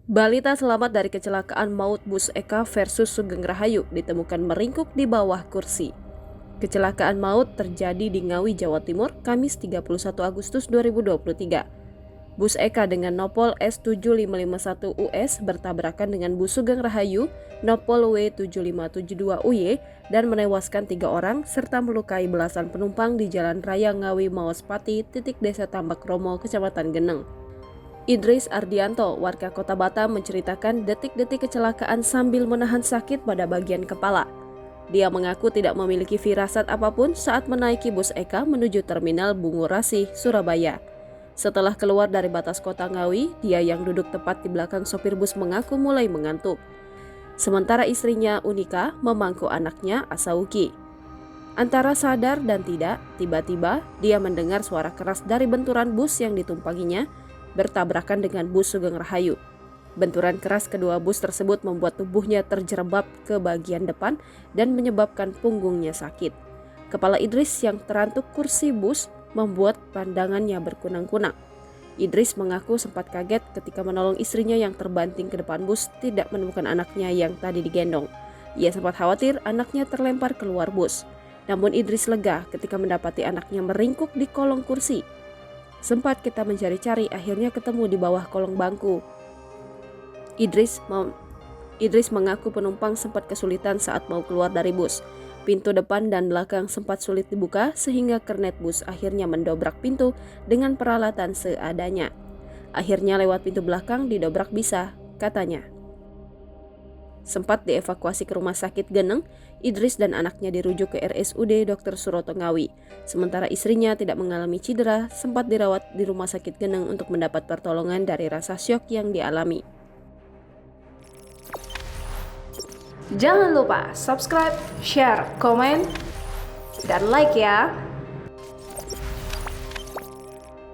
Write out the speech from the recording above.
Balita selamat dari kecelakaan maut bus Eka versus Sugeng Rahayu ditemukan meringkuk di bawah kursi. Kecelakaan maut terjadi di Ngawi, Jawa Timur, Kamis 31 Agustus 2023. Bus Eka dengan nopol S7551US bertabrakan dengan bus Sugeng Rahayu nopol W7572UY dan menewaskan 3 orang serta melukai belasan penumpang di Jalan Raya Ngawi Maospati, titik Desa Tambak Romo, Kecamatan Geneng. Idris Ardianto, warga Kota Batam, menceritakan detik-detik kecelakaan sambil menahan sakit pada bagian kepala. Dia mengaku tidak memiliki firasat apapun saat menaiki bus Eka menuju Terminal Bungurasi, Surabaya. Setelah keluar dari batas kota Ngawi, dia yang duduk tepat di belakang sopir bus mengaku mulai mengantuk. Sementara istrinya, Unika, memangku anaknya, Asauki. Antara sadar dan tidak, tiba-tiba dia mendengar suara keras dari benturan bus yang ditumpanginya bertabrakan dengan bus Sugeng Rahayu. Benturan keras kedua bus tersebut membuat tubuhnya terjerembab ke bagian depan dan menyebabkan punggungnya sakit. Kepala Idris yang terantuk kursi bus membuat pandangannya berkunang-kunang. Idris mengaku sempat kaget ketika menolong istrinya yang terbanting ke depan bus tidak menemukan anaknya yang tadi digendong. Ia sempat khawatir anaknya terlempar keluar bus. Namun Idris lega ketika mendapati anaknya meringkuk di kolong kursi. Sempat kita mencari-cari, akhirnya ketemu di bawah kolong bangku. Idris mengaku penumpang sempat kesulitan saat mau keluar dari bus. Pintu depan dan belakang sempat sulit dibuka sehingga kernet bus akhirnya mendobrak pintu dengan peralatan seadanya. Akhirnya lewat pintu belakang didobrak bisa, katanya. Sempat dievakuasi ke rumah sakit Geneng, Idris dan anaknya dirujuk ke RSUD Dr. Suroto Ngawi. Sementara istrinya tidak mengalami cedera, sempat dirawat di rumah sakit Geneng untuk mendapat pertolongan dari rasa syok yang dialami. Jangan lupa subscribe, share, komen, dan like ya.